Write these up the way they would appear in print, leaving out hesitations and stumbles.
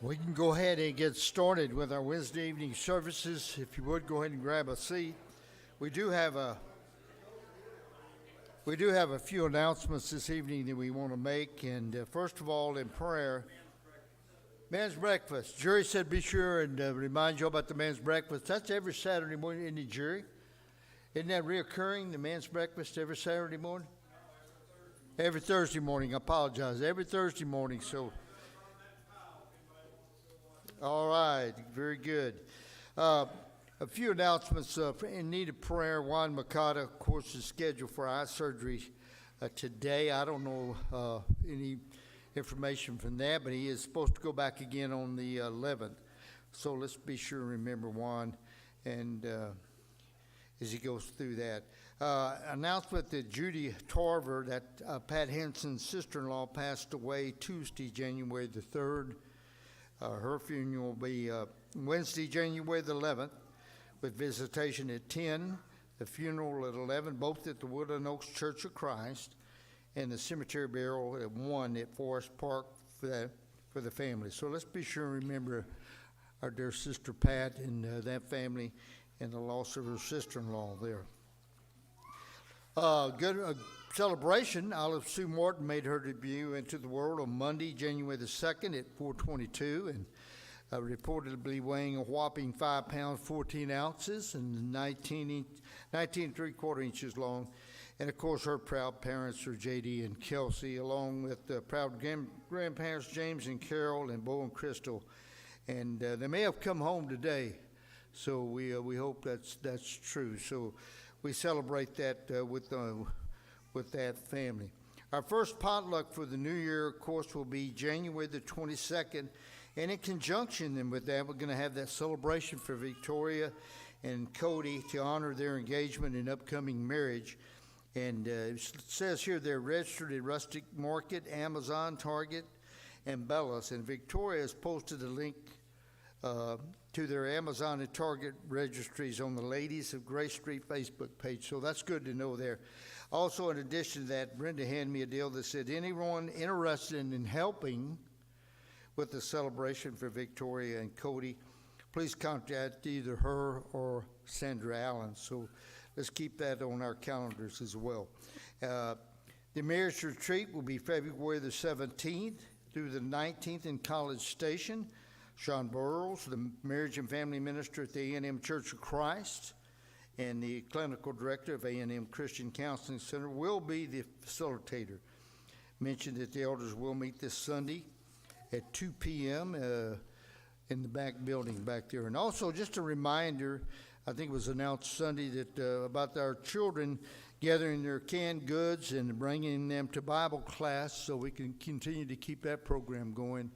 We can go ahead and get started with our Wednesday evening services. If you would, go ahead and grab a seat. We do have a few announcements this evening that we want to make. And first of all, in prayer, men's breakfast. Jerry said be sure and remind you about the men's breakfast. That's every Saturday morning, isn't it, Jerry? Isn't that reoccurring, the men's breakfast every Saturday morning? Every Thursday morning. I apologize. Every Thursday morning. So. All right, very good. A few announcements in need of prayer. Juan Makata, of course, is scheduled for eye surgery today. I don't know any information from that, but he is supposed to go back again on the 11th. So let's be sure and remember Juan and as he goes through that. Announcement that Judy Tarver, that Pat Henson's sister-in-law, passed away Tuesday, January the 3rd. Her funeral will be Wednesday, January the 11th, with visitation at 10, the funeral at 11, both at the Woodland Oaks Church of Christ, and the cemetery burial at 1 at Forest Park for the family. So let's be sure and remember our dear sister Pat and that family and the loss of her sister-in-law there. Good celebration. Olive Sue Morton made her debut into the world on Monday, January the 2nd at 4:22, and reportedly weighing a whopping 5 pounds, 14 ounces, and 19 3/4 inches long. And of course, her proud parents are J.D. and Kelsey, along with the proud grandparents James and Carol and Bo and Crystal. And they may have come home today, so we hope that's true. So we celebrate that with that family. Our first potluck for the new year, of course, will be January the 22nd. And in conjunction then with that, we're going to have that celebration for Victoria and Cody to honor their engagement and upcoming marriage. And it says here they're registered at Rustic Market, Amazon, Target, and Bellas. And Victoria has posted a link to their Amazon and Target registries on the Ladies of Grace Street Facebook page. So that's good to know there. Also, in addition to that, Brenda handed me a deal that said anyone interested in helping with the celebration for Victoria and Cody, please contact either her or Sandra Allen. So let's keep that on our calendars as well. The marriage retreat will be February the 17th through the 19th in College Station. Sean Burrows, the marriage and family minister at the A&M Church of Christ, and the clinical director of A&M Christian Counseling Center will be the facilitator. Mentioned that the elders will meet this Sunday at 2 p.m. In the back building back there. And also just a reminder, I think it was announced Sunday that about our children gathering their canned goods and bringing them to Bible class so we can continue to keep that program going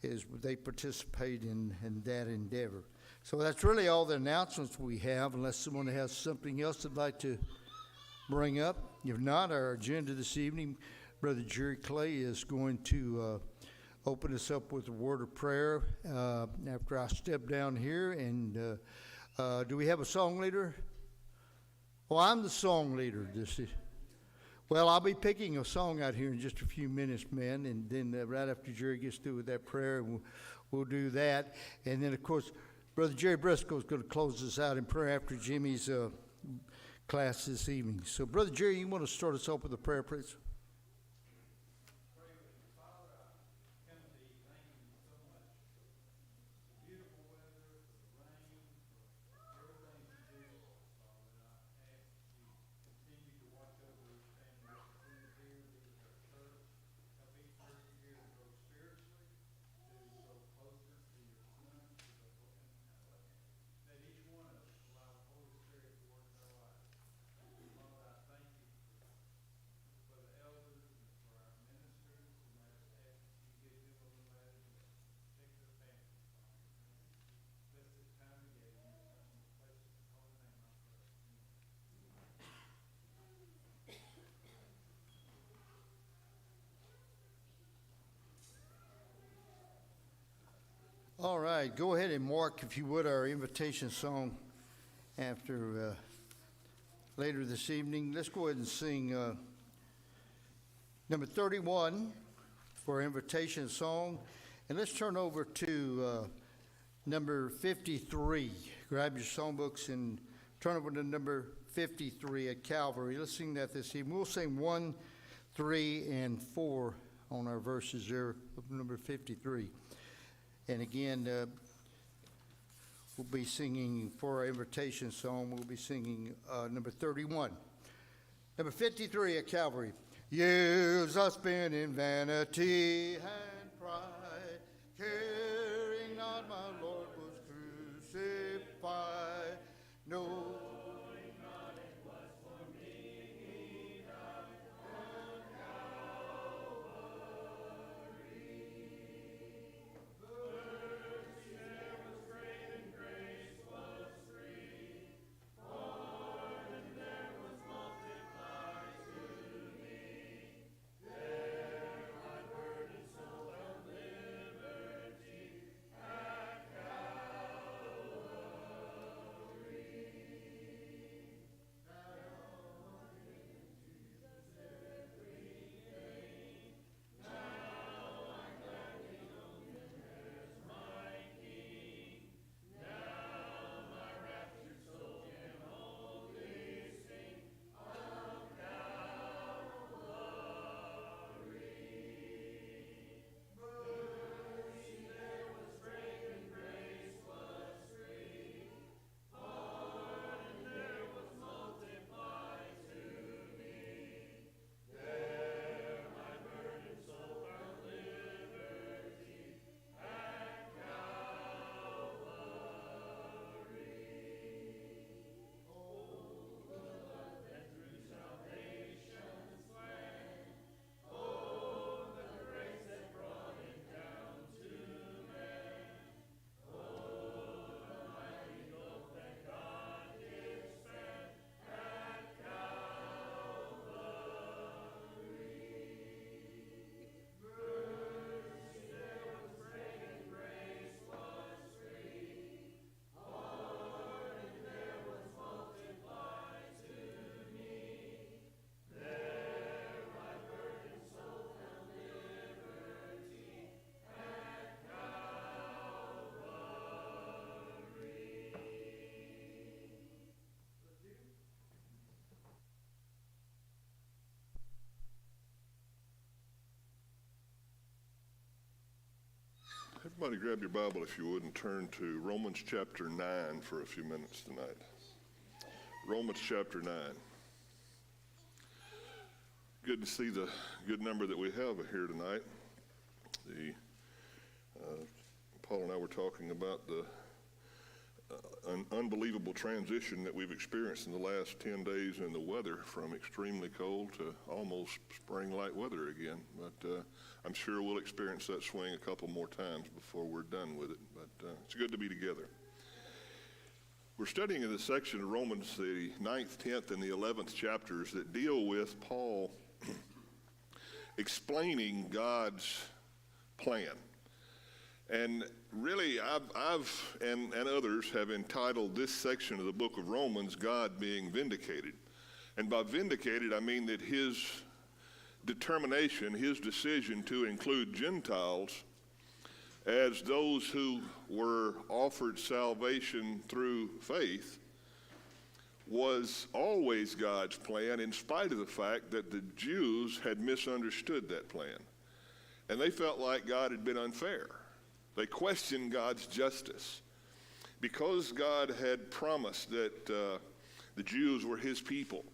as they participate in that endeavor. So that's really all the announcements we have, unless someone has something else they'd like to bring up. If not, our agenda this evening, Brother Jerry Clay is going to open us up with a word of prayer after I step down here. And do we have a song leader? Well, I'm the song leader. Well, I'll be picking a song out here in just a few minutes, man, and then right after Jerry gets through with that prayer, we'll do that. And then, of course, Brother Jerry Briscoe is going to close us out in prayer after Jimmy's class this evening. So, Brother Jerry, you want to start us off with a prayer, please? All right, go ahead and mark, if you would, our invitation song after later this evening. Let's go ahead and sing number 31 for our invitation song. And let's turn over to number 53. Grab your songbooks and turn over to number 53 at Calvary. Let's sing that this evening. We'll sing 1, 3, and 4 on our verses there of number 53. And again, we'll be singing for our invitation song, we'll be singing number 31. Number 53 at Calvary. Years I spent in vanity and pride, caring not my Lord was crucified. No. Everybody grab your Bible, if you would, and turn to Romans chapter 9 for a few minutes tonight. Romans chapter 9. Good to see the good number that we have here tonight. Paul and I were talking about the an unbelievable transition that we've experienced in the last 10 days in the weather, from extremely cold to almost spring-like weather again. But I'm sure we'll experience that swing a couple more times before we're done with it. But it's good to be together. We're studying in the section of Romans, the 9th, 10th, and the 11th chapters that deal with Paul explaining God's plan. And really, I've and others have entitled this section of the book of Romans, God Being Vindicated. And by vindicated, I mean that his determination, his decision to include Gentiles as those who were offered salvation through faith was always God's plan, in spite of the fact that the Jews had misunderstood that plan. And they felt like God had been unfair. They questioned God's justice. Because God had promised that the Jews were his people,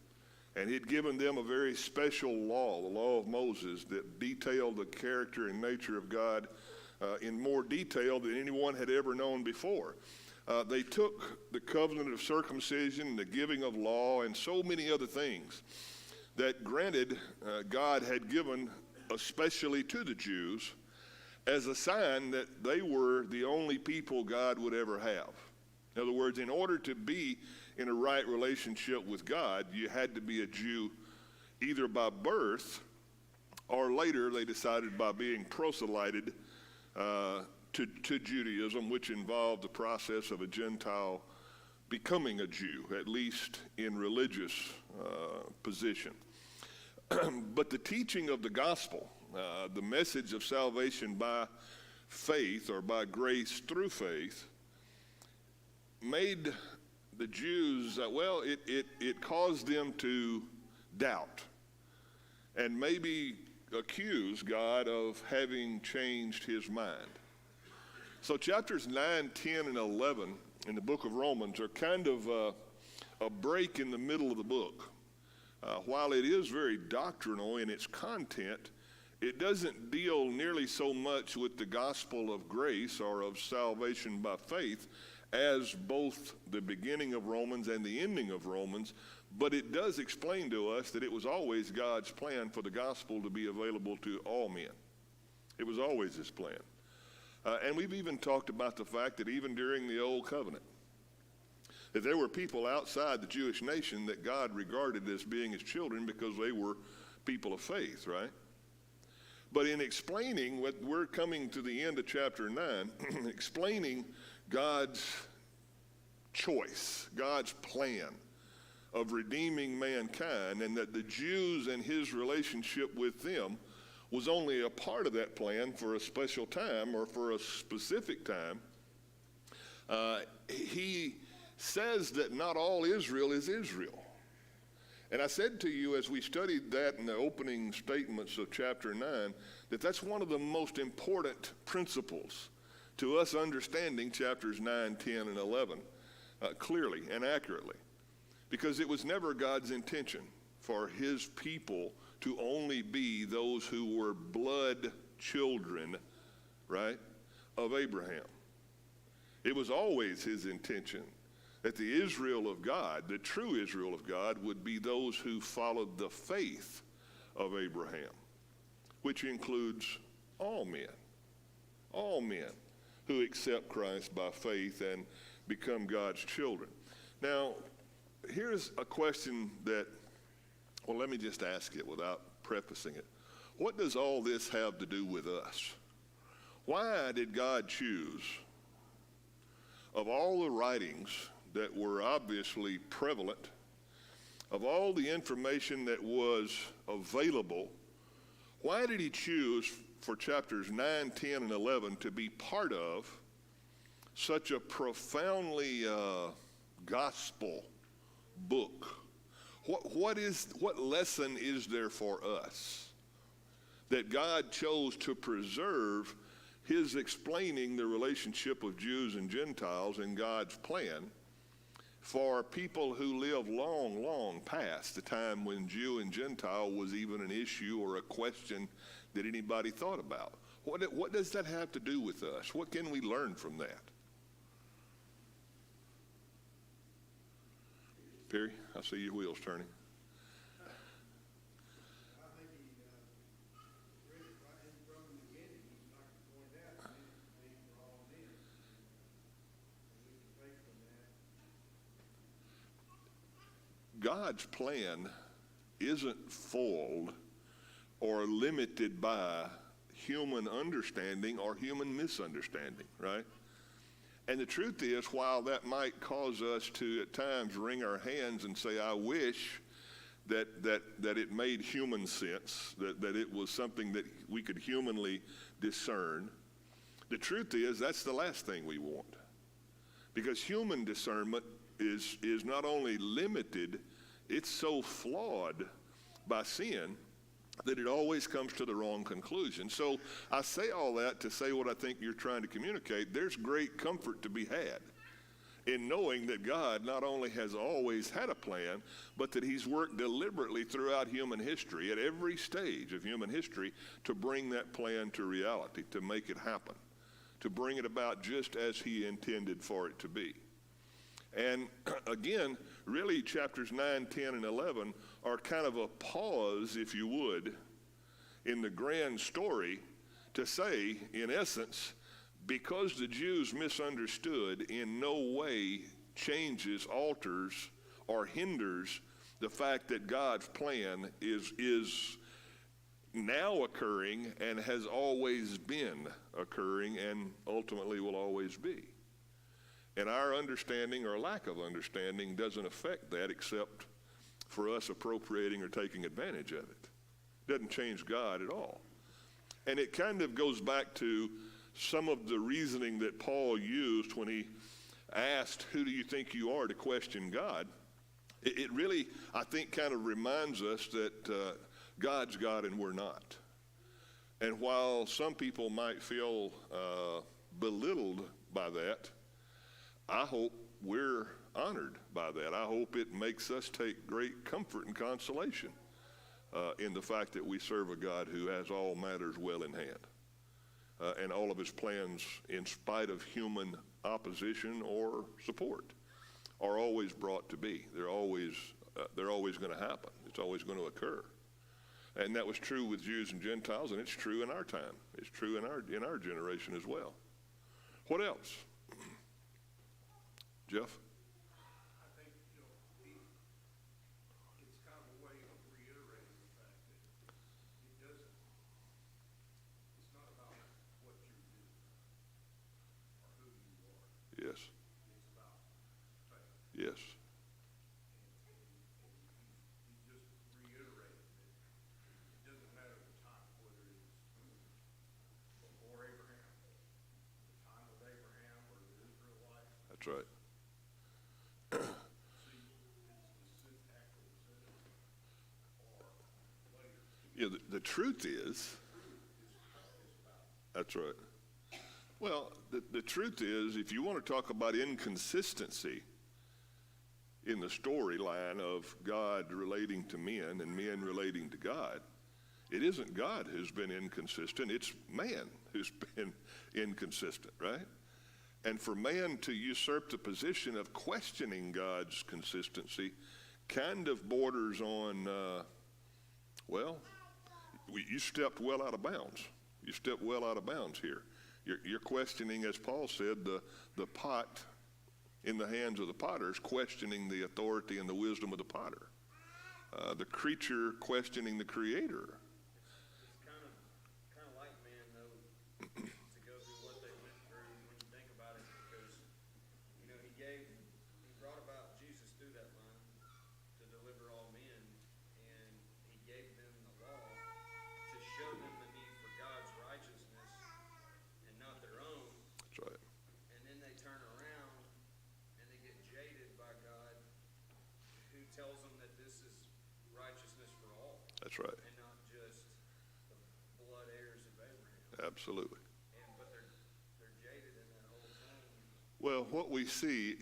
and he'd given them a very special law, the law of Moses, that detailed the character and nature of God in more detail than anyone had ever known before. They took the covenant of circumcision, the giving of law, and so many other things that granted God had given especially to the Jews as a sign that they were the only people God would ever have. In other words, in order to be in a right relationship with God, you had to be a Jew either by birth, or later they decided by being proselyted to Judaism, which involved the process of a Gentile becoming a Jew, at least in religious position. But the teaching of the gospel, the message of salvation by faith or by grace through faith made the Jews, it caused them to doubt and maybe accuse God of having changed his mind. So chapters 9, 10, and 11 in the book of Romans are kind of a break in the middle of the book. While it is very doctrinal in its content, it doesn't deal nearly so much with the gospel of grace or of salvation by faith as both the beginning of Romans and the ending of Romans, but it does explain to us that it was always God's plan for the gospel to be available to all men. It was always his plan. And we've even talked about the fact that even during the Old Covenant, that there were people outside the Jewish nation that God regarded as being his children because they were people of faith, right? But in explaining what we're coming to the end of chapter 9, explaining God's choice, God's plan of redeeming mankind, and that the Jews and his relationship with them was only a part of that plan for a special time or for a specific time, he says that not all Israel is Israel. And I said to you as we studied that in the opening statements of chapter 9, that that's one of the most important principles to us understanding chapters 9, 10, and 11 clearly and accurately. Because it was never God's intention for his people to only be those who were blood children, right, of Abraham. It was always his intention that the Israel of God, the true Israel of God, would be those who followed the faith of Abraham, which includes all men who accept Christ by faith and become God's children. Now, here's a question that, well, let me just ask it without prefacing it. What does all this have to do with us? Why did God choose, of all the writings that were obviously prevalent, of all the information that was available, why did he choose for chapters 9, 10, and 11 to be part of such a profoundly gospel book? What lesson is there for us that God chose to preserve his explaining the relationship of Jews and Gentiles in God's plan for people who live long, long past the time when Jew and Gentile was even an issue or a question that anybody thought about? What does that have to do with us? What can we learn from that? Perry, I see your wheels turning. I think he read it right from the beginning. He's like to point out, man, it's made for all men. And we can take from that. God's plan isn't foiled or limited by human understanding or human misunderstanding, right? And the truth is, while that might cause us to at times wring our hands and say, I wish that it made human sense, that it was something that we could humanly discern, the truth is that's the last thing we want. Because human discernment is not only limited, it's so flawed by sin that it always comes to the wrong conclusion. So I say all that to say what I think you're trying to communicate. There's great comfort to be had in knowing that God not only has always had a plan, but that he's worked deliberately throughout human history, at every stage of human history, to bring that plan to reality, to make it happen, to bring it about just as he intended for it to be. And again, really chapters 9, 10, and 11 are kind of a pause, if you would, in the grand story to say, in essence, because the Jews misunderstood, in no way changes, alters, or hinders the fact that God's plan is now occurring and has always been occurring and ultimately will always be. And our understanding or lack of understanding doesn't affect that except for us appropriating or taking advantage of it. Doesn't change God at all. And it kind of goes back to some of the reasoning that Paul used when he asked, who do you think you are, to question God, it really, I think, kind of reminds us that God's God and we're not. And while some people might feel belittled by that, I hope we're honored by that. I hope it makes us take great comfort and consolation in the fact that we serve a God who has all matters well in hand, and all of his plans, in spite of human opposition or support, are always brought to be. They're always going to happen. It's always going to occur. And that was true with Jews and Gentiles, and it's true in our time. It's true in our generation as well. What else? Jeff? I think, it's kind of a way of reiterating the fact that it's not about what you do or who you are. Yes. It's about faith. Yes. He just reiterated that it doesn't matter the time, whether it's before Abraham, the time of Abraham, or the Israelites. That's right. Yeah, the truth is, that's right. Well, the truth is, if you want to talk about inconsistency in the storyline of God relating to men and men relating to God, it isn't God who's been inconsistent, it's man who's been inconsistent, right? And for man to usurp the position of questioning God's consistency kind of borders on, you stepped well out of bounds. You stepped well out of bounds here. You're questioning, as Paul said, the pot in the hands of the potter is questioning the authority and the wisdom of the potter. The creature questioning the creator. It's kind of like man, though, to go through what they went through when you think about it, because he brought about Jesus through that line to deliver all men, and he gave them the law to show them the need for God's righteousness and not their own. That's right. And then they turn around and they get jaded by God, who tells them that this is righteousness for all. That's right. And not just the blood heirs of Abraham. Absolutely. But they're jaded in that whole thing. Well, what we see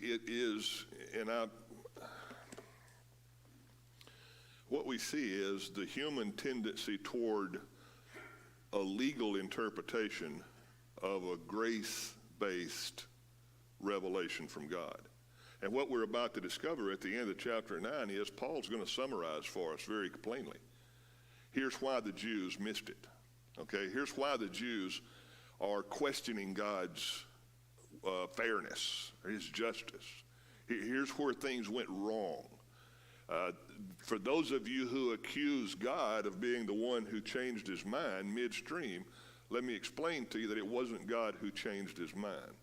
what we see is the human tendency toward a legal interpretation of a grace-based revelation from God. And what we're about to discover at the end of chapter 9 is Paul's going to summarize for us very plainly. Here's why the Jews missed it. Okay, here's why the Jews are questioning God's fairness, his justice. Here's where things went wrong. For those of you who accuse God of being the one who changed his mind midstream, let me explain to you that it wasn't God who changed his mind.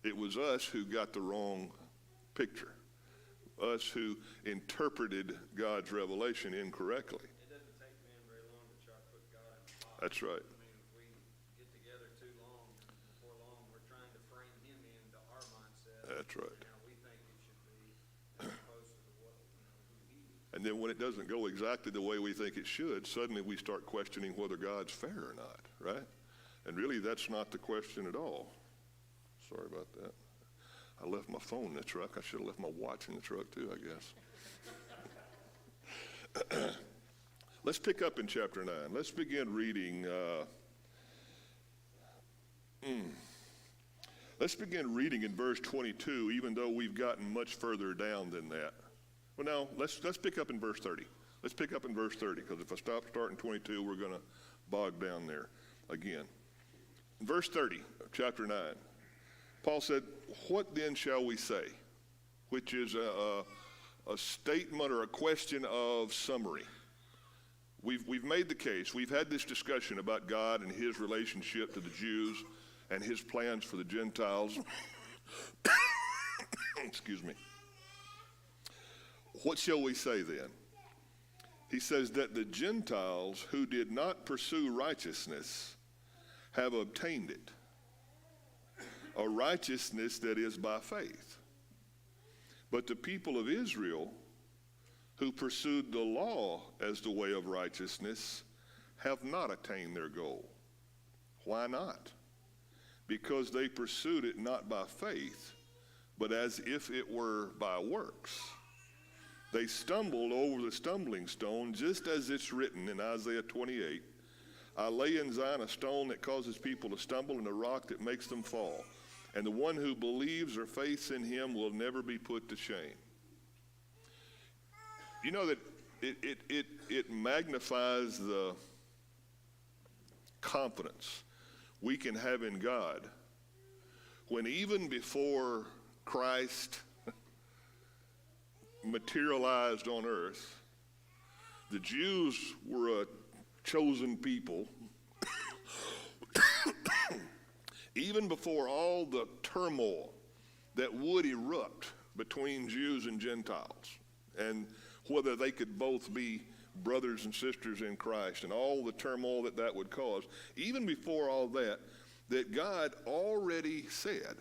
It was us who got the wrong picture, us who interpreted God's revelation incorrectly. It doesn't take man very long to try to put God in the box. That's right. I mean, if we get together too long, before long, we're trying to frame him into our mindset. That's right. And how we think it should be, as opposed to who he is. And then when it doesn't go exactly the way we think it should, suddenly we start questioning whether God's fair or not, right? And really, that's not the question at all. Sorry about that. I left my phone in the truck. I should have left my watch in the truck too, I guess. Let's pick up in chapter 9. Let's begin reading. Let's begin reading in verse 22, even though we've gotten much further down than that. Well, now, let's pick up in verse 30. Let's pick up in verse 30, because if I start in 22, we're going to bog down there again. In verse 30 of chapter 9, Paul said, "What then shall we say?" Which is a statement or a question of summary. We've made the case. We've had this discussion about God and his relationship to the Jews and his plans for the Gentiles. Excuse me. What shall we say then? He says that the Gentiles who did not pursue righteousness have obtained it, a righteousness that is by faith. But the people of Israel, who pursued the law as the way of righteousness, have not attained their goal. Why not? Because they pursued it not by faith, but as if it were by works. They stumbled over the stumbling stone, just as it's written in Isaiah 28, I lay in Zion a stone that causes people to stumble, and a rock that makes them fall. And the one who believes or faiths in him will never be put to shame. You know that it magnifies the confidence we can have in God when even before Christ materialized on earth, the Jews were a chosen people. Even before all the turmoil that would erupt between Jews and Gentiles, and whether they could both be brothers and sisters in Christ, and all the turmoil that would cause, even before all that, that God already said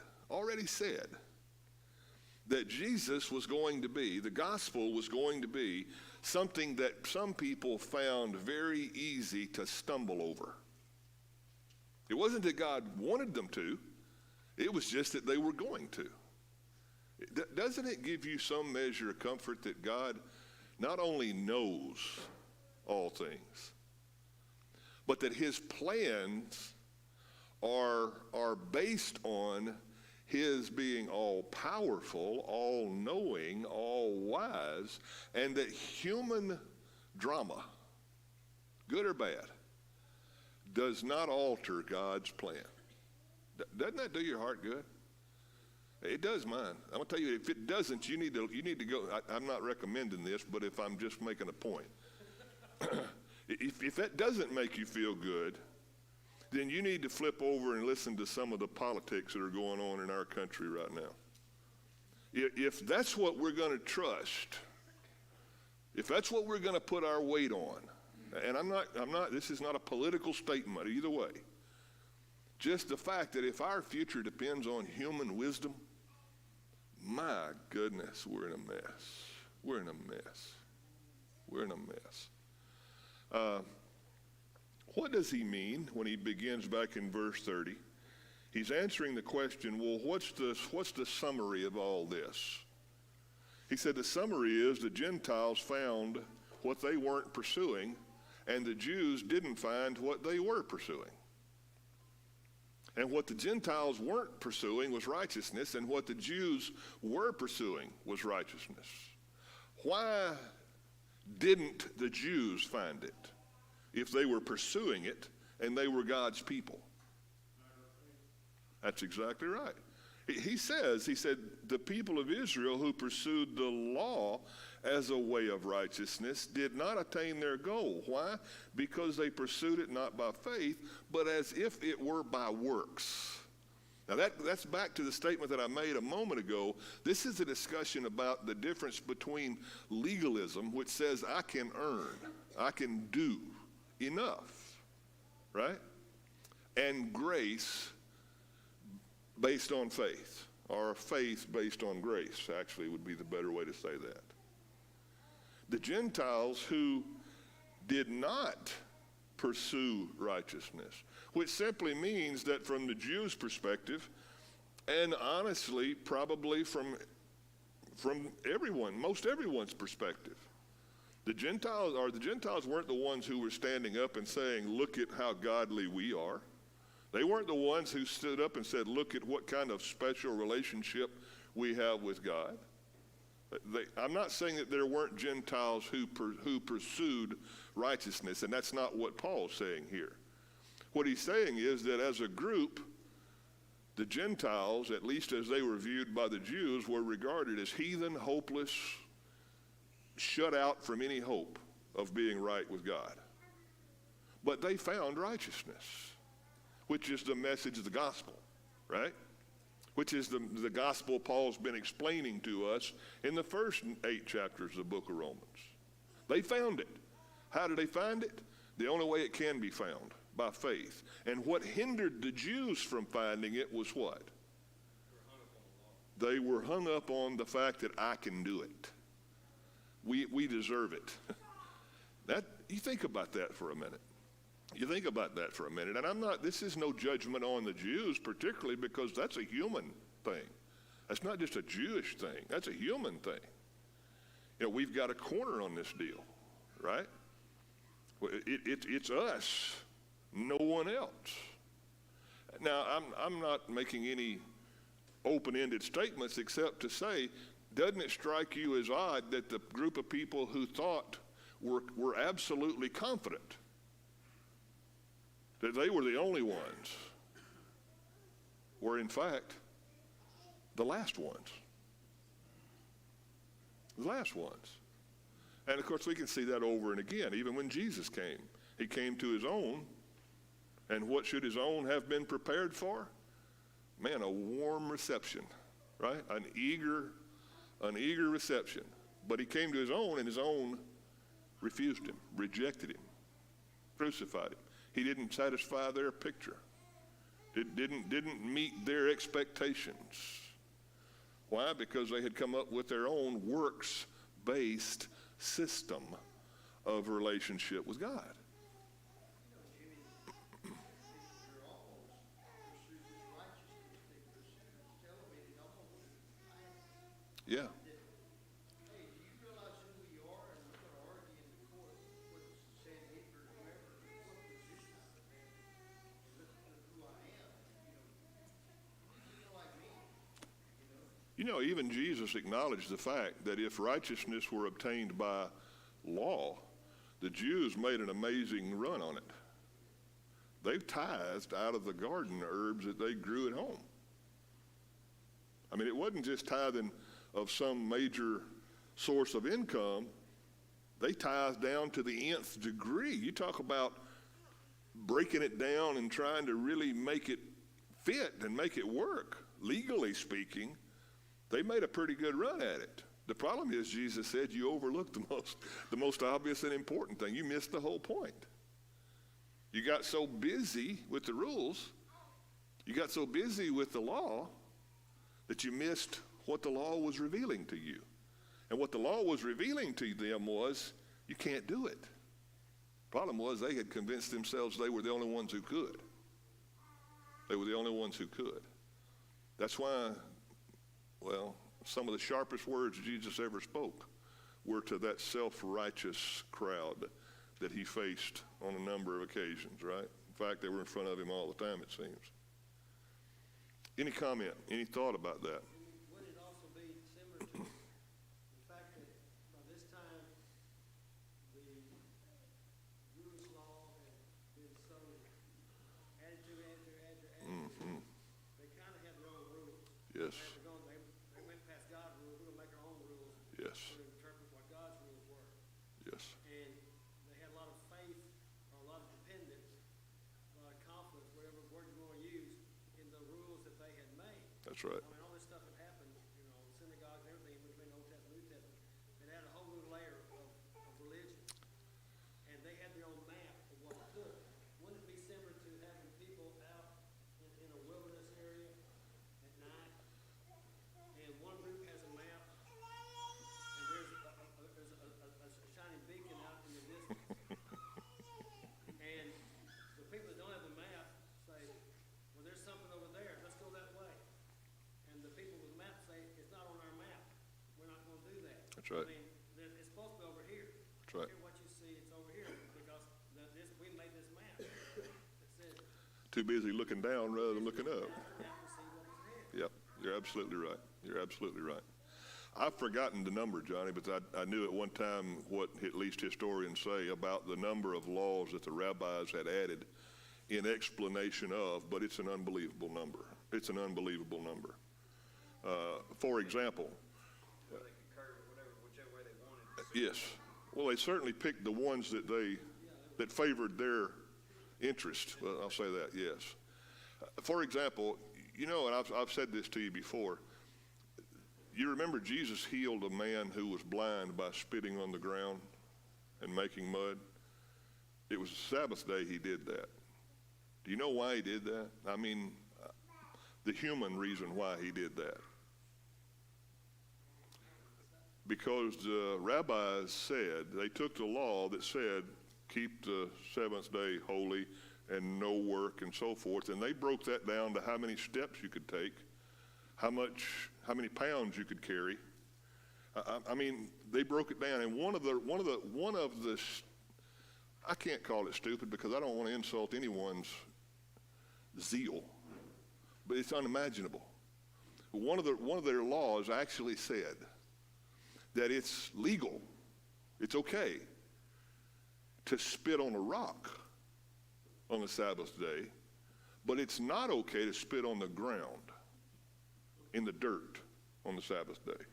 that Jesus was going to be, the gospel was going to be something that some people found very easy to stumble over. It wasn't that God wanted them to, it was just that they were going to. Doesn't it give you some measure of comfort that God not only knows all things, but that his plans are based on his being all powerful, all knowing, all wise, and that human drama, good or bad, does not alter God's plan. Doesn't that do your heart good? It does mine. I'm going to tell you, if it doesn't, you need to go. I'm not recommending this, but if I'm just making a point. If that doesn't make you feel good, then you need to flip over and listen to some of the politics that are going on in our country right now. If that's what we're going to trust, if that's what we're going to put our weight on, and I'm not, this is not a political statement either way, just the fact that if our future depends on human wisdom, my goodness, we're in a mess. We're in a mess. We're in a mess. What does he mean when he begins back in verse 30? He's answering the question, well, what's the summary of all this? He said the summary is the Gentiles found what they weren't pursuing, and the Jews didn't find what they were pursuing. And what the Gentiles weren't pursuing was righteousness, and what the Jews were pursuing was righteousness. Why didn't the Jews find it if they were pursuing it and they were God's people? That's exactly right. He said, the people of Israel who pursued the law as a way of righteousness did not attain their goal. Why? Because they pursued it not by faith, but as if it were by works. Now that's back to the statement that I made a moment ago. This is a discussion about the difference between legalism, which says I can earn, I can do enough, right? And grace based on faith, or faith based on grace, actually would be the better way to say that. The Gentiles who did not pursue righteousness, which simply means that from the Jews' perspective, and honestly, probably from everyone, most everyone's perspective, the Gentiles weren't the ones who were standing up and saying, look at how godly we are. They weren't the ones who stood up and said, look at what kind of special relationship we have with God. I'm not saying that there weren't Gentiles who pursued righteousness, and that's not what Paul's saying here. What he's saying is that as a group, the Gentiles, at least as they were viewed by the Jews, were regarded as heathen, hopeless, shut out from any hope of being right with God. But they found righteousness, which is the message of the gospel, right? Which is the gospel Paul's been explaining to us in the first 8 chapters of the book of Romans. They found it. How did they find it? The only way it can be found, by faith. And what hindered the Jews from finding it was what? They were hung up on the fact that I can do it. We deserve it. You think about that for a minute. You think about that for a minute. And this is no judgment on the Jews particularly, because that's a human thing. That's not just a Jewish thing. That's a human thing. We've got a corner on this deal, right? It's us, no one else. Now, I'm not making any open-ended statements except to say, doesn't it strike you as odd that the group of people who thought were absolutely confident that they were the only ones were in fact the last ones? The last ones. And of course we can see that over and again, even when Jesus came. He came to his own, and what should his own have been prepared for? Man, a warm reception, right? An eager reception. But he came to his own, and his own refused him, rejected him, crucified him. He didn't satisfy their picture. Didn't meet their expectations. Why? Because they had come up with their own works-based system of relationship with God. Yeah. Hey, do you realize who we are? And we're going to argue in the court what Sanhedrin or whoever, what position I'm in. Look who I am. You're like me. Even Jesus acknowledged the fact that if righteousness were obtained by law, the Jews made an amazing run on it. They've tithed out of the garden herbs that they grew at home. I mean, it wasn't just tithing of some major source of income. They tithe down to the nth degree. You talk about breaking it down and trying to really make it fit and make it work. Legally speaking, they made a pretty good run at it. The problem is, Jesus said, you overlooked the most obvious and important thing. You missed the whole point. You got so busy with the rules, you got so busy with the law, that you missed what the law was revealing to you. And what the law was revealing to them was, you can't do it. Problem was, they had convinced themselves they were the only ones who could. They were the only ones who could. That's why, some of the sharpest words Jesus ever spoke were to that self-righteous crowd that he faced on a number of occasions, right? In fact, they were in front of him all the time, it seems. Any comment, any thought about that? Would it also be similar to the fact that by this time the Jewish law had been so added to, they kind of had their own rules. Yes. They went past God's rules. We're going to make our own rules. Yes. To interpret what God's rules were. Yes. And they had a lot of faith, or a lot of dependence, a lot of confidence, whatever word you want to use, in the rules that they had made. That's right. I mean, all this stuff had happened, synagogues and everything between Old Testament and New Testament. It had a whole new layer of religion. And they had their own map of what it took. Wouldn't it be similar to having people out in a wilderness area at night, and one group has a map, and there's a shining beacon out in the distance. And the people that don't have the map say, well, there's something over there, let's go that way. And the people with the map say, it's not on our map, we're not going to do that. That's right. I mean, it's supposed to be over here. That's right. Here, what you see, it's over here, because we made this map that says, Too busy looking down rather than looking up. now we see what was ahead. Yep, you're absolutely right. You're absolutely right. I've forgotten the number, Johnny, but I knew at one time what at least historians say about the number of laws that the rabbis had added in explanation of, but it's an unbelievable number. It's an unbelievable number. For example, Where they could curve it, whichever way they wanted. yes, well, they certainly picked the ones that favored their interest. Well, I'll say that, yes. For example, and I've said this to you before, you remember Jesus healed a man who was blind by spitting on the ground and making mud? It was the Sabbath day he did that. Do you know why he did that? I mean, the human reason why he did that. because the rabbis said, they took the law that said, keep the seventh day holy and no work and so forth, and they broke that down to how many steps you could take, how many pounds you could carry. I mean, they broke it down, and one of the, I can't call it stupid because I don't want to insult anyone's zeal, but it's unimaginable. One of their laws actually said that it's legal, it's okay to spit on a rock on the Sabbath day, but it's not okay to spit on the ground, in the dirt on the Sabbath day,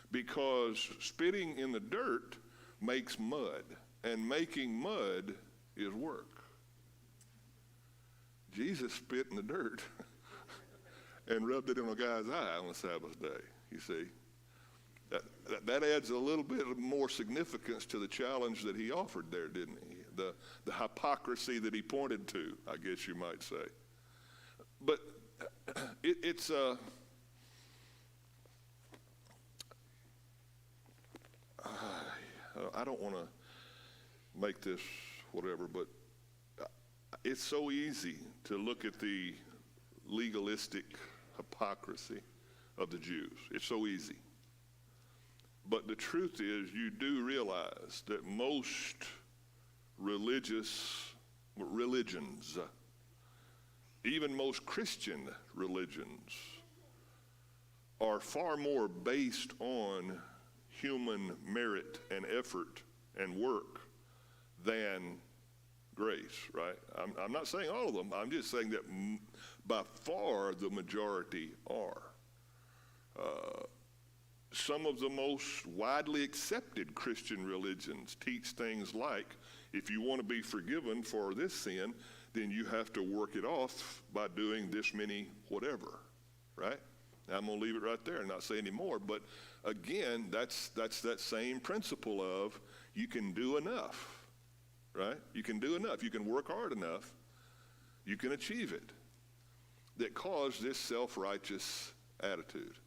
because spitting in the dirt makes mud, and making mud is work. Jesus spit in the dirt and rubbed it on a guy's eye on the Sabbath day, you see. That adds a little bit more significance to the challenge that he offered there, didn't he? The hypocrisy that he pointed to, I guess you might say. But it's I don't want to make this whatever, but it's so easy to look at the legalistic hypocrisy of the Jews. It's so easy. But the truth is, you do realize that most religions, even most Christian religions, are far more based on human merit and effort and work than grace, right? I'm not saying all of them. I'm just saying that by far the majority are. Some of the most widely accepted Christian religions teach things like, if you want to be forgiven for this sin, then you have to work it off by doing this many whatever, right? Now, I'm going to leave it right there and not say any more, but again, that's that same principle of you can do enough, right? You can do enough. You can work hard enough. You can achieve it. That caused this self-righteous attitude.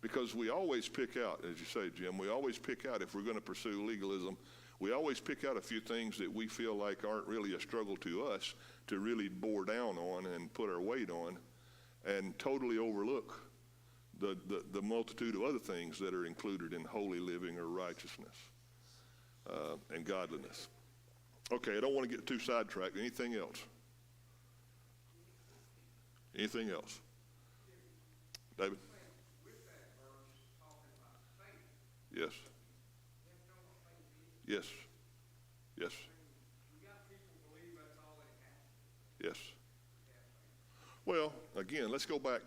Because we always pick out, as you say, Jim, we always pick out, if we're going to pursue legalism, we always pick out a few things that we feel like aren't really a struggle to us to really bore down on and put our weight on, and totally overlook the multitude of other things that are included in holy living or righteousness and godliness. Okay, I don't want to get too sidetracked. Anything else? Anything else? David? Yes. Yes. Yes. Yes. Well, again, let's go back,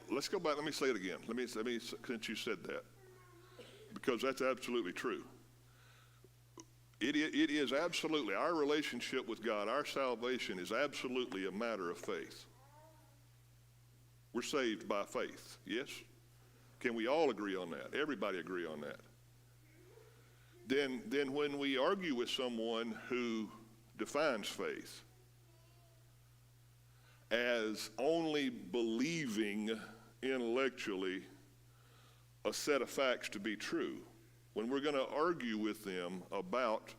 let me say it again. Let me, since you said that, because that's absolutely true. It is absolutely, our relationship with God, our salvation is absolutely a matter of faith. We're saved by faith, yes? Can we all agree on that? Everybody agree on that? Then when we argue with someone who defines faith as only believing intellectually a set of facts to be true, when we're going to argue with them about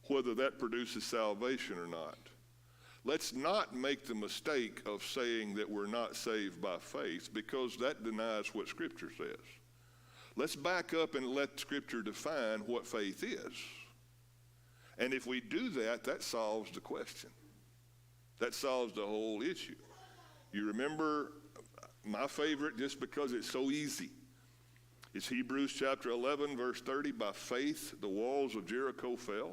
whether that produces salvation or not, let's not make the mistake of saying that we're not saved by faith, because that denies what Scripture says. Let's back up and let Scripture define what faith is. And if we do that, that solves the question. That solves the whole issue. You remember my favorite, just because it's so easy, is Hebrews chapter 11, verse 30, by faith the walls of Jericho fell.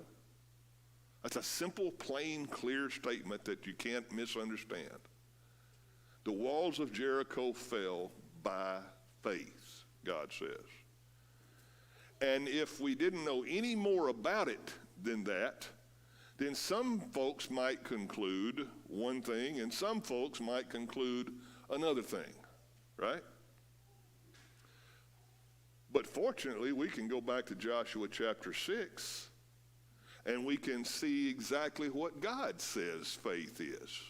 That's a simple, plain, clear statement that you can't misunderstand. The walls of Jericho fell by faith, God says. And if we didn't know any more about it than that, then some folks might conclude one thing and some folks might conclude another thing, right? But fortunately, we can go back to Joshua chapter 6 and we can see exactly what God says faith is.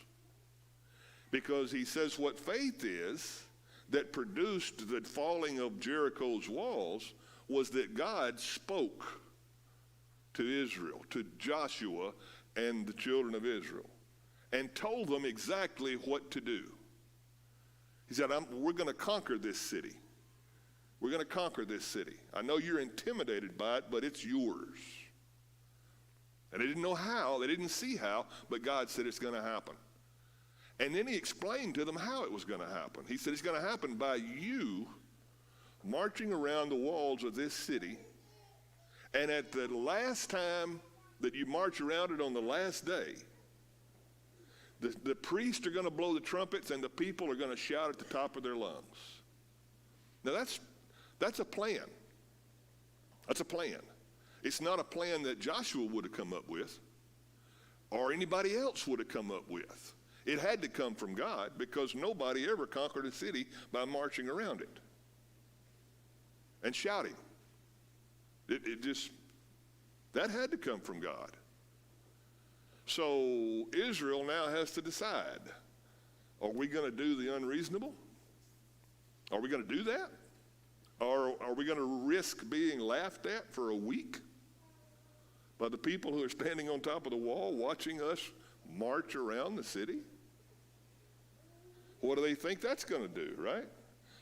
Because he says what faith is that produced the falling of Jericho's walls was that God spoke to Israel, to Joshua and the children of Israel, and told them exactly what to do. He said, we're going to conquer this city. We're going to conquer this city. I know you're intimidated by it, but it's yours. And they didn't know how, they didn't see how, but God said it's going to happen. And then he explained to them how it was going to happen. He said it's going to happen by you marching around the walls of this city, and at the last time that you march around it on the last day, the priests are going to blow the trumpets and the people are going to shout at the top of their lungs. Now that's a plan. That's a plan. It's not a plan that Joshua would have come up with or anybody else would have come up with. It had to come from God because nobody ever conquered a city by marching around it and shouting. That had to come from God. So Israel now has to decide, are we going to do the unreasonable? Are we going to do that? Or are we going to risk being laughed at for a week by the people who are standing on top of the wall watching us march around the city? What do they think that's going to do, right?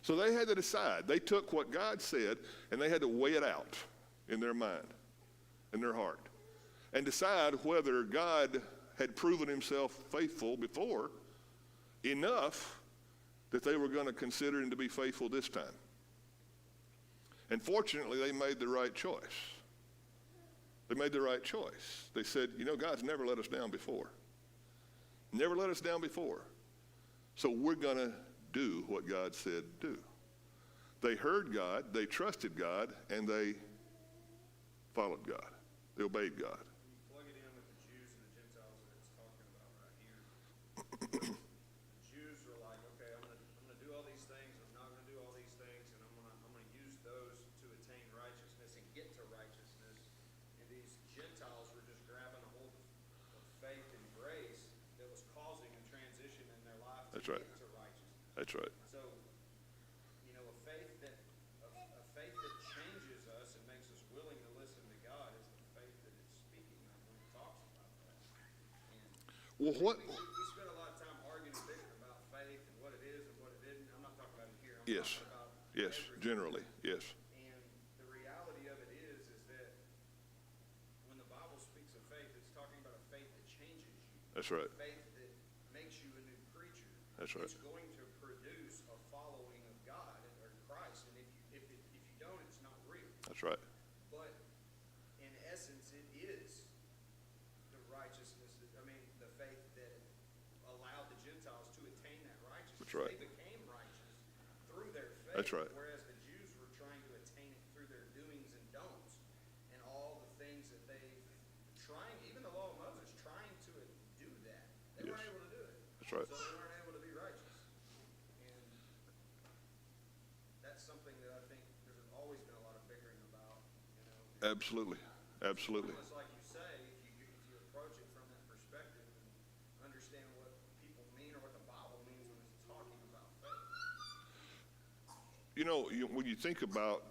So they had to decide. They took what God said and they had to weigh it out in their mind, in their heart, and decide whether God had proven himself faithful before enough that they were going to consider him to be faithful this time. And fortunately, they made the right choice. They made the right choice. They said, God's never let us down before. Never let us down before. So we're going to do what God said do. They heard God, they trusted God, and they followed God. They obeyed God. Plug it in with the Jews and the Gentiles that it's talking about right here. The Jews were like, okay, I'm gonna do all these things, I'm not gonna do all these things, and I'm gonna use those to attain righteousness and get to righteousness. And these Gentiles were just grabbing a hold of faith and grace that was causing a transition in their life to That's right. get to righteousness. That's right. So, a faith that changes us and makes us willing to listen to God is the faith that is speaking of when it talks about that. And Well, what? we spend a lot of time arguing and bickering about faith and what it is and what it isn't. I'm not talking about it here. I'm Yes. talking about Yes, everything. generally, yes. And the reality of it is that when the Bible speaks of faith, it's talking about a faith that changes you. That's right. A faith that makes you a new creature. That's right. It's going to produce a following of God or Christ, and if you don't, it's not real. That's right. But in essence, it is the righteousness, the faith that allowed the Gentiles to attain that righteousness. That's right. They became righteous through their faith. That's right. Whereas the Jews were trying to attain it through their doings and don'ts and all the things that even the law of Moses, trying to do that. They Yes. weren't able to do it. That's right. So they weren't able to be righteous. And that's something that I think there's always been a lot of bickering about, Absolutely. Absolutely. It's like you say, if you approach it from that perspective and understand what people mean or what the Bible means when it's talking about faith. When you think about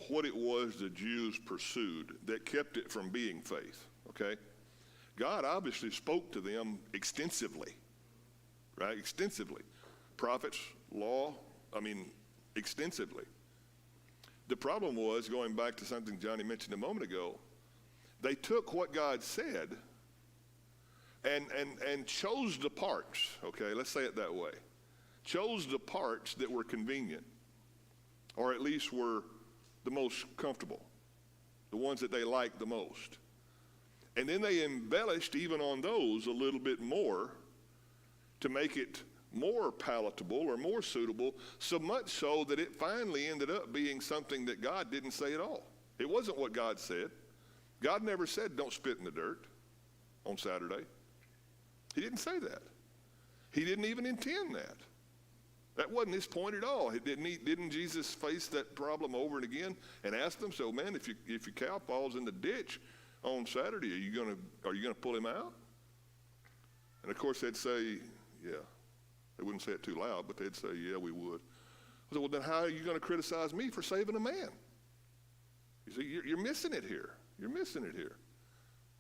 what it was the Jews pursued that kept it from being faith, okay? God obviously spoke to them extensively, right? Extensively. Prophets, law, extensively. The problem was, going back to something Johnny mentioned a moment ago, they took what God said and chose the parts, okay? Let's say it that way. Chose the parts that were convenient, or at least were the most comfortable, the ones that they liked the most. And then they embellished even on those a little bit more to make it more palatable or more suitable, so much so that it finally ended up being something that God didn't say at all. It wasn't what God said. God never said, don't spit in the dirt on Saturday. He didn't say that. He didn't even intend that. That wasn't his point at all. Didn't Jesus face that problem over and again and ask them, so man, if your cow falls in the ditch on Saturday, are you gonna pull him out? And of course they'd say, yeah. They wouldn't say it too loud, but they'd say, yeah, we would. I said, well, then how are you going to criticize me for saving a man? You see, you're missing it here. You're missing it here.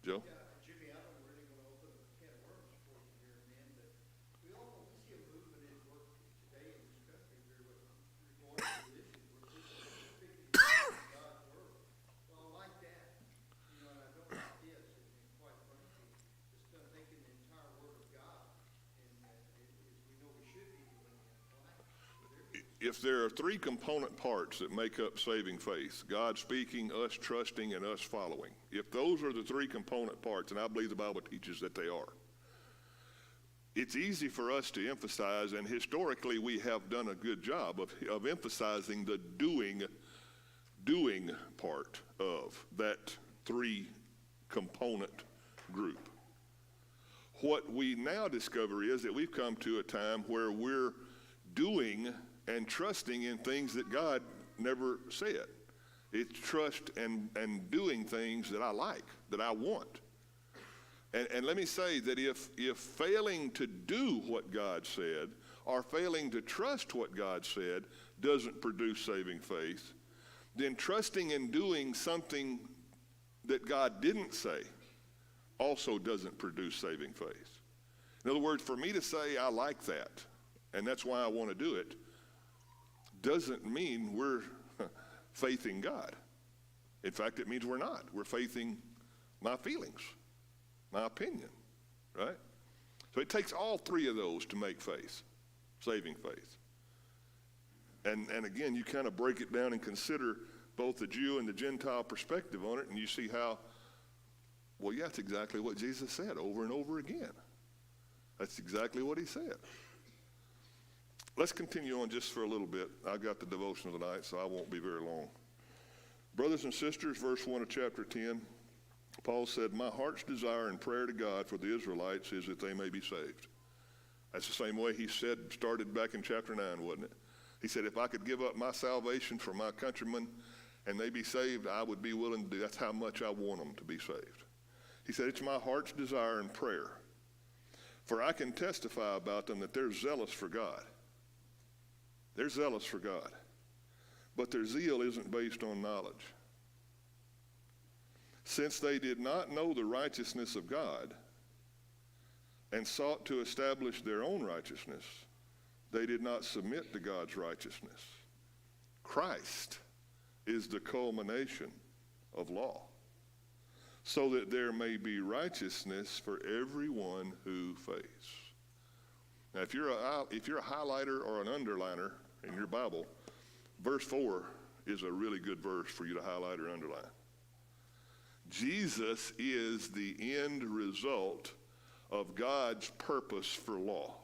Joe? Yeah, Jimmy, I don't really want to open a can of worms for you here, man, but we see a movement in work today in this country where reform religion, where people are picking God's word. Well, I like that, you know, and I don't like this, and quite frankly, it's not taking the entire word of God, and as we know we should be doing it, right? If there are three component parts that make up saving faith, God speaking, us trusting, and us following, if those are the three component parts, and I believe the Bible teaches that they are, it's easy for us to emphasize, and historically we have done a good job of emphasizing the doing part of that three component group. What we now discover is that we've come to a time where we're doing and trusting in things that God never said. It's trust and doing things that I like, that I want. And let me say that if failing to do what God said or failing to trust what God said doesn't produce saving faith, then trusting and doing something that God didn't say also doesn't produce saving faith. In other words, for me to say I like that, and that's why I want to do it, doesn't mean we're faithing God. In fact, it means we're not. We're faithing my feelings, my opinion, right? So it takes all three of those to make faith, saving faith. And again, you kind of break it down and consider both the Jew and the Gentile perspective on it, and you see how, well, yeah, that's exactly what Jesus said over and over again. That's exactly what he said. Let's continue on just for a little bit. I got the devotional tonight, so I won't be very long. Brothers and sisters, verse 1 of chapter 10, Paul said, my heart's desire and prayer to God for the Israelites is that they may be saved. That's the same way he said, started back in chapter 9, wasn't it? He said, if I could give up my salvation for my countrymen and they be saved, I would be willing to do. That's how much I want them to be saved. He said, it's my heart's desire and prayer. For I can testify about them that they're zealous for God. They're zealous for God. But their zeal isn't based on knowledge. Since they did not know the righteousness of God and sought to establish their own righteousness, they did not submit to God's righteousness. Christ is the culmination of law, so that there may be righteousness for everyone who faiths. Now, if you're a highlighter or an underliner in your Bible, verse 4 is a really good verse for you to highlight or underline. Jesus is the end result of God's purpose for law.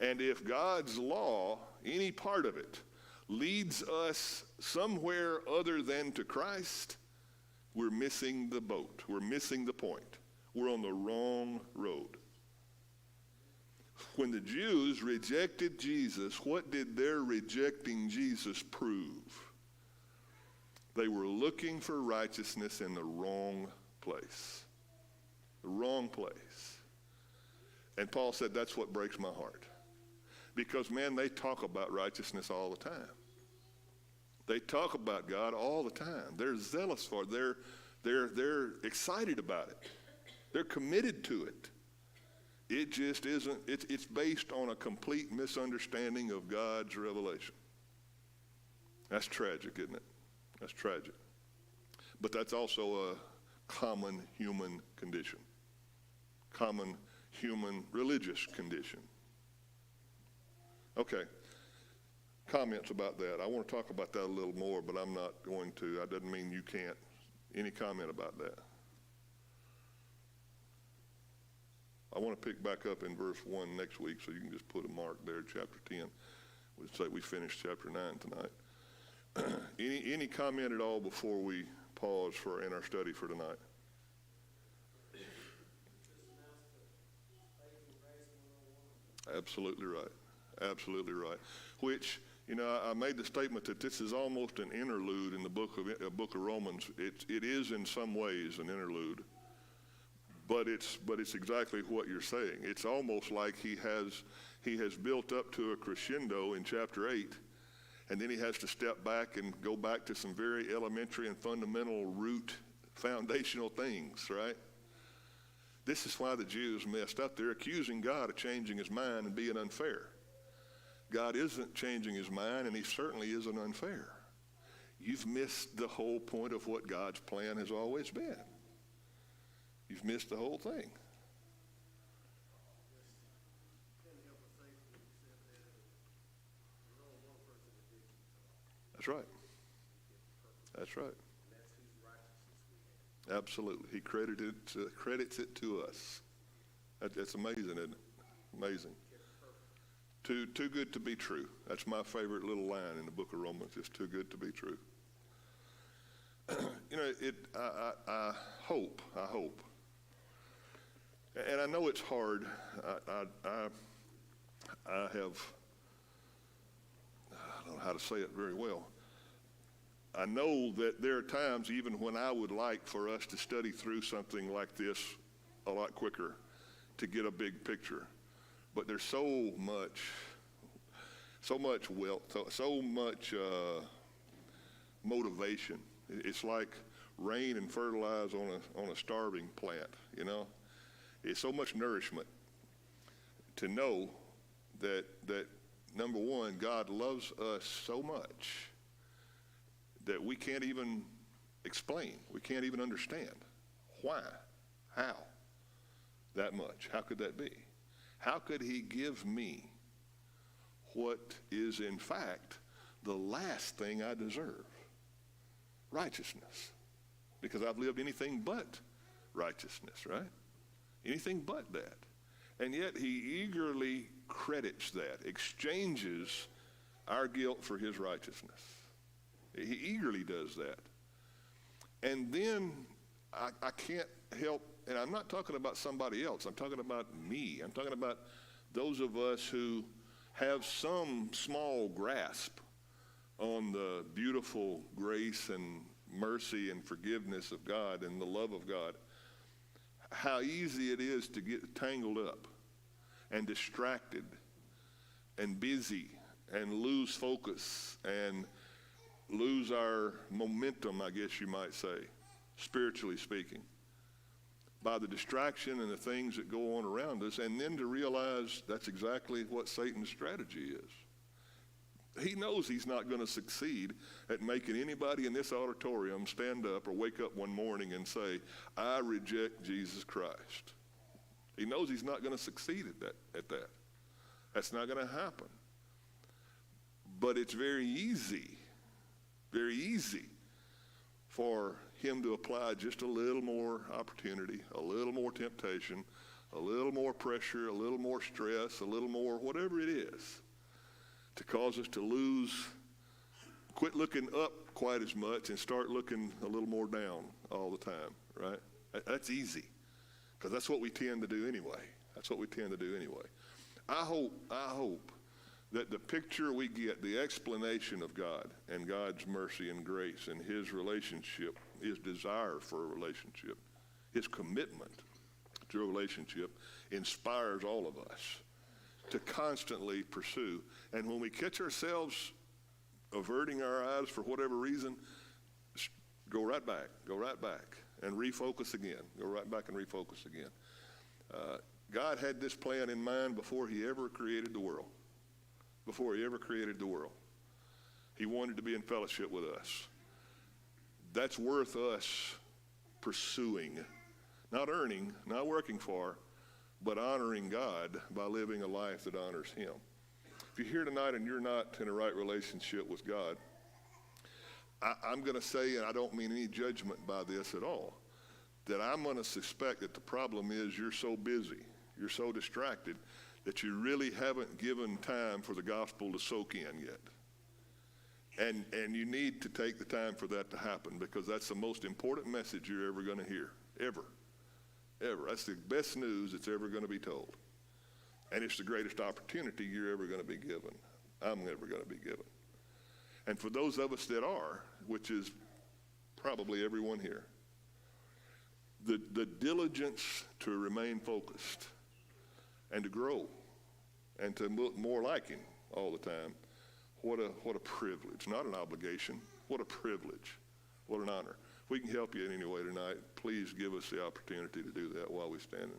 And if God's law, any part of it, leads us somewhere other than to Christ, we're missing the boat. We're missing the point. We're on the wrong road. When the Jews rejected Jesus, what did their rejecting Jesus prove? They were looking for righteousness in the wrong place. The wrong place. And Paul said, that's what breaks my heart. Because, man, they talk about righteousness all the time. They talk about God all the time. They're zealous for it. They're excited about it. They're committed to it. It just isn't, it's based on a complete misunderstanding of God's revelation. That's tragic, isn't it? That's tragic. But that's also a common human condition. Common human religious condition. Okay. Comments about that. I want to talk about that a little more, but I'm not going to. That doesn't mean you can't. Any comment about that? I want to pick back up in verse 1 next week, so you can just put a mark there, chapter 10. We'll say we finished chapter 9 tonight. Any comment at all before we pause in our study for tonight? Absolutely right. Absolutely right. Which, you know, I made the statement that this is almost an interlude in the book of Romans. It is in some ways an interlude, But it's exactly what you're saying. It's almost like he has built up to a crescendo in chapter 8, and then he has to step back and go back to some very elementary and fundamental root foundational things, right? This is why the Jews messed up. They're accusing God of changing his mind and being unfair. God isn't changing his mind, and he certainly isn't unfair. You've missed the whole point of what God's plan has always been. You've missed the whole thing. That's right. That's right. Absolutely. He credits it to us. That's amazing, isn't it? Amazing. Too good to be true. That's my favorite little line in the book of Romans. It's too good to be true. I hope, and I know it's hard. I don't know how to say it very well. I know that there are times even when I would like for us to study through something like this a lot quicker to get a big picture. But there's so much wealth, so much motivation. It's like rain and fertilize on a starving plant, you know. It's so much nourishment to know that number one, God loves us so much that we can't even explain. We can't even understand. Why? How? That much. How could that be? How could he give me what is in fact the last thing I deserve? Righteousness. Because I've lived anything but righteousness, right? Anything but that. And yet he eagerly credits that, exchanges our guilt for his righteousness. He eagerly does that. And then I can't help, and I'm not talking about somebody else. I'm talking about me. I'm talking about those of us who have some small grasp on the beautiful grace and mercy and forgiveness of God and the love of God. How easy it is to get tangled up and distracted and busy and lose focus and lose our momentum, I guess you might say, spiritually speaking, by the distraction and the things that go on around us, and then to realize that's exactly what Satan's strategy is. He knows he's not going to succeed at making anybody in this auditorium stand up or wake up one morning and say, I reject Jesus Christ. He knows he's not going to succeed at that. That's not going to happen. But it's very easy for him to apply just a little more opportunity, a little more temptation, a little more pressure, a little more stress, a little more whatever it is, to cause us to quit looking up quite as much and start looking a little more down all the time, right? That's easy, because that's what we tend to do anyway. I hope that the picture we get, the explanation of God and God's mercy and grace and his relationship, his desire for a relationship, his commitment to a relationship inspires all of us to constantly pursue. And when we catch ourselves averting our eyes for whatever reason, go right back and refocus again. Go right back and refocus again. God had this plan in mind before he ever created the world. He wanted to be in fellowship with us. That's worth us pursuing, not earning, not working for, but honoring God by living a life that honors him. If you're here tonight and you're not in a right relationship with God, I'm going to say, and I don't mean any judgment by this at all, that I'm going to suspect that the problem is you're so busy, you're so distracted, that you really haven't given time for the gospel to soak in yet. And you need to take the time for that to happen, because that's the most important message you're ever going to hear, ever. That's the best news that's ever going to be told. And it's the greatest opportunity you're ever going to be given. I'm never going to be given. And for those of us that are, which is probably everyone here, the the diligence to remain focused and to grow and to look more like him all the time. What a privilege, not an obligation. What a privilege. What an honor. If we can help you in any way tonight, please give us the opportunity to do that while we stand and